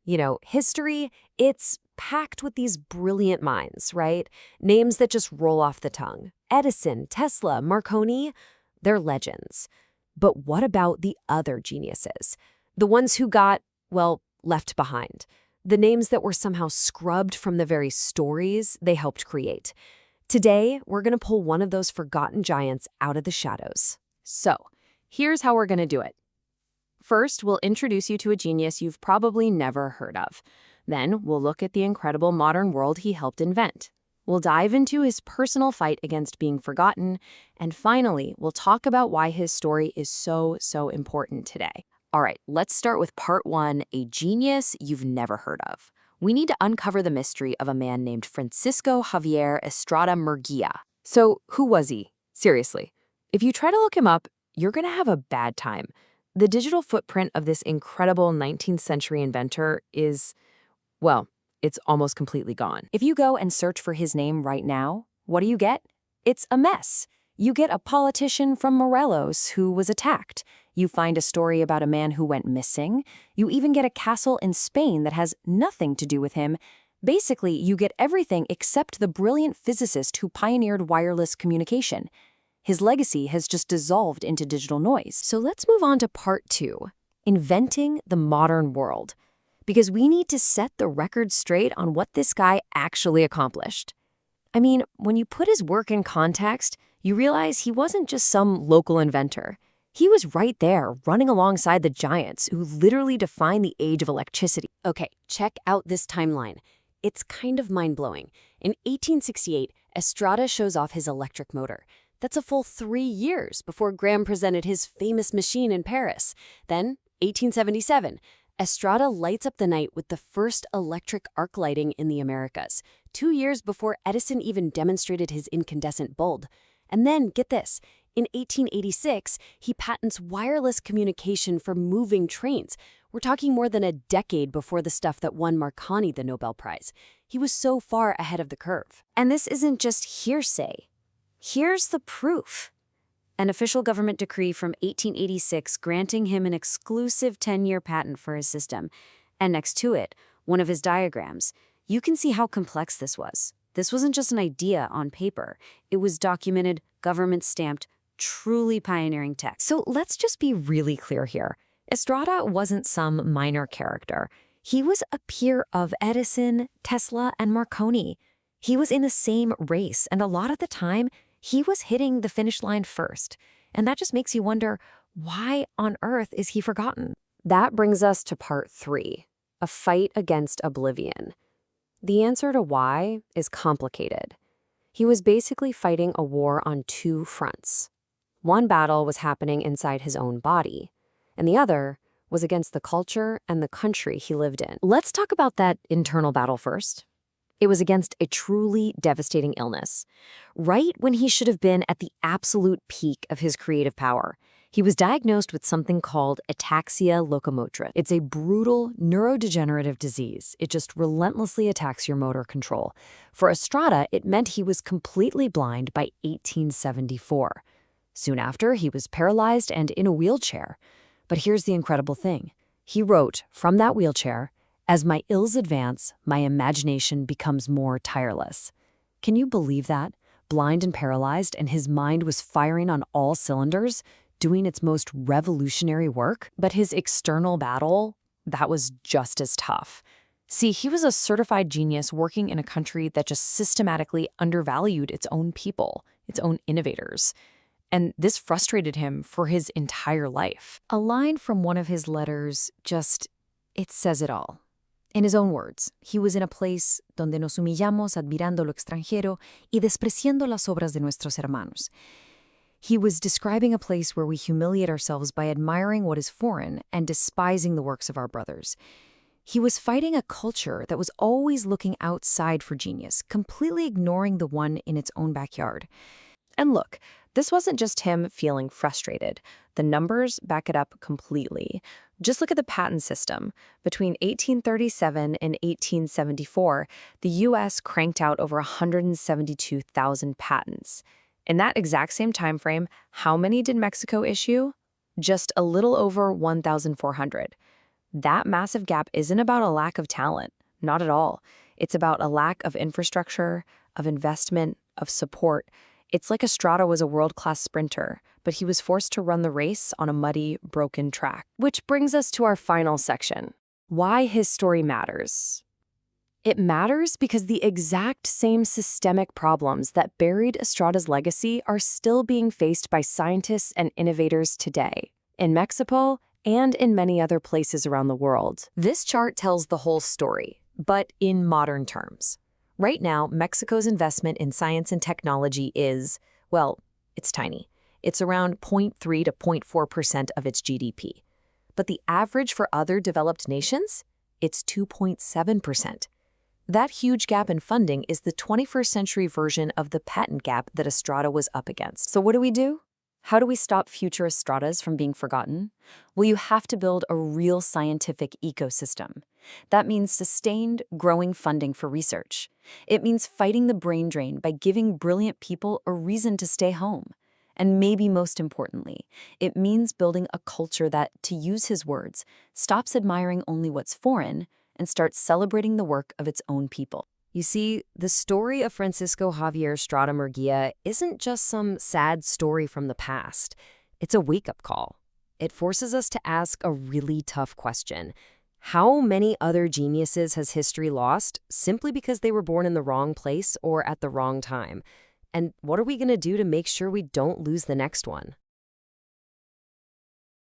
History, it's packed with these brilliant minds, right? Names that just roll off the tongue. Edison, Tesla, Marconi, they're legends. But what about the other geniuses? The ones who got, well, left behind. The names that were somehow scrubbed from the very stories they helped create. Today, we're going to pull one of those forgotten giants out of the shadows. So, here's how we're going to do it. First, we'll introduce you to a genius you've probably never heard of. Then, we'll look at the incredible modern world he helped invent. We'll dive into his personal fight against being forgotten. And finally, we'll talk about why his story is so important today. All right, let's start with part 1, a genius you've never heard of. We need to uncover the mystery of a man named Francisco Javier Estrada Murguia. So, who was he? Seriously. If you try to look him up, you're going to have a bad time. The digital footprint of this incredible 19th century inventor is, well, it's almost completely gone. If you go and search for his name right now, what do you get? It's a mess. You get a politician from Morelos who was attacked. You find a story about a man who went missing. You even get a castle in Spain that has nothing to do with him. Basically, you get everything except the brilliant physicist who pioneered wireless communication. His legacy has just dissolved into digital noise. So let's move on to part 2, inventing the modern world. Because we need to set the record straight on what this guy actually accomplished. I mean, when you put his work in context, you realize he wasn't just some local inventor. He was right there, running alongside the giants who literally defined the age of electricity. Okay, check out this timeline. It's kind of mind-blowing. In 1868, Estrada shows off his electric motor. That's a full 3 years before Graham presented his famous machine in Paris. Then, 1877, Estrada lights up the night with the first electric arc lighting in the Americas, 2 years before Edison even demonstrated his incandescent bulb. And then, get this, in 1886, he patents wireless communication for moving trains. We're talking more than a decade before the stuff that won Marconi the Nobel Prize. He was so far ahead of the curve. And this isn't just hearsay. Here's the proof. An official government decree from 1886 granting him an exclusive 10-year patent for his system. And next to it, one of his diagrams. You can see how complex this was. This wasn't just an idea on paper. It was documented, government-stamped, truly pioneering tech. So let's just be really clear here. Estrada wasn't some minor character. He was a peer of Edison, Tesla, and Marconi. He was in the same race, and a lot of the time, he was hitting the finish line first. And that just makes you wonder, why on earth is he forgotten? That brings us to part 3, a fight against oblivion. The answer to why is complicated. He was basically fighting a war on 2 fronts. One battle was happening inside his own body, and the other was against the culture and the country he lived in. Let's talk about that internal battle first. It was against a truly devastating illness. Right when he should have been at the absolute peak of his creative power, he was diagnosed with something called ataxia locomotora. It's a brutal neurodegenerative disease. It just relentlessly attacks your motor control. For Estrada, it meant he was completely blind by 1874. Soon after, he was paralyzed and in a wheelchair. But here's the incredible thing. He wrote from that wheelchair, "As my ills advance, my imagination becomes more tireless." Can you believe that? Blind and paralyzed, and his mind was firing on all cylinders, doing its most revolutionary work? But his external battle, that was just as tough. See, he was a certified genius working in a country that just systematically undervalued its own people, its own innovators. And this frustrated him for his entire life. A line from one of his letters it says it all. In his own words, he was in a place donde nos humillamos admirando lo extranjero y despreciando las obras de nuestros hermanos. He was describing a place where we humiliate ourselves by admiring what is foreign and despising the works of our brothers. He was fighting a culture that was always looking outside for genius, completely ignoring the one in its own backyard. And look, this wasn't just him feeling frustrated. The numbers back it up completely. Just look at the patent system. Between 1837 and 1874, the U.S. cranked out over 172,000 patents. In that exact same time frame, how many did Mexico issue? Just a little over 1,400. That massive gap isn't about a lack of talent, not at all. It's about a lack of infrastructure, of investment, of support. It's like Estrada was a world-class sprinter, but he was forced to run the race on a muddy, broken track. Which brings us to our final section: why his story matters. It matters because the exact same systemic problems that buried Estrada's legacy are still being faced by scientists and innovators today, in Mexico and in many other places around the world. This chart tells the whole story, but in modern terms. Right now, Mexico's investment in science and technology is, well, it's tiny. It's around 0.3 to 0.4% of its GDP. But the average for other developed nations? It's 2.7%. That huge gap in funding is the 21st century version of the patent gap that Estrada was up against. So what do? How do we stop future Estradas from being forgotten? Well, you have to build a real scientific ecosystem. That means sustained, growing funding for research. It means fighting the brain drain by giving brilliant people a reason to stay home. And maybe most importantly, it means building a culture that, to use his words, stops admiring only what's foreign and starts celebrating the work of its own people. You see, the story of Francisco Javier Estrada Murguia isn't just some sad story from the past. It's a wake-up call. It forces us to ask a really tough question. How many other geniuses has history lost simply because they were born in the wrong place or at the wrong time? And what are we going to do to make sure we don't lose the next one?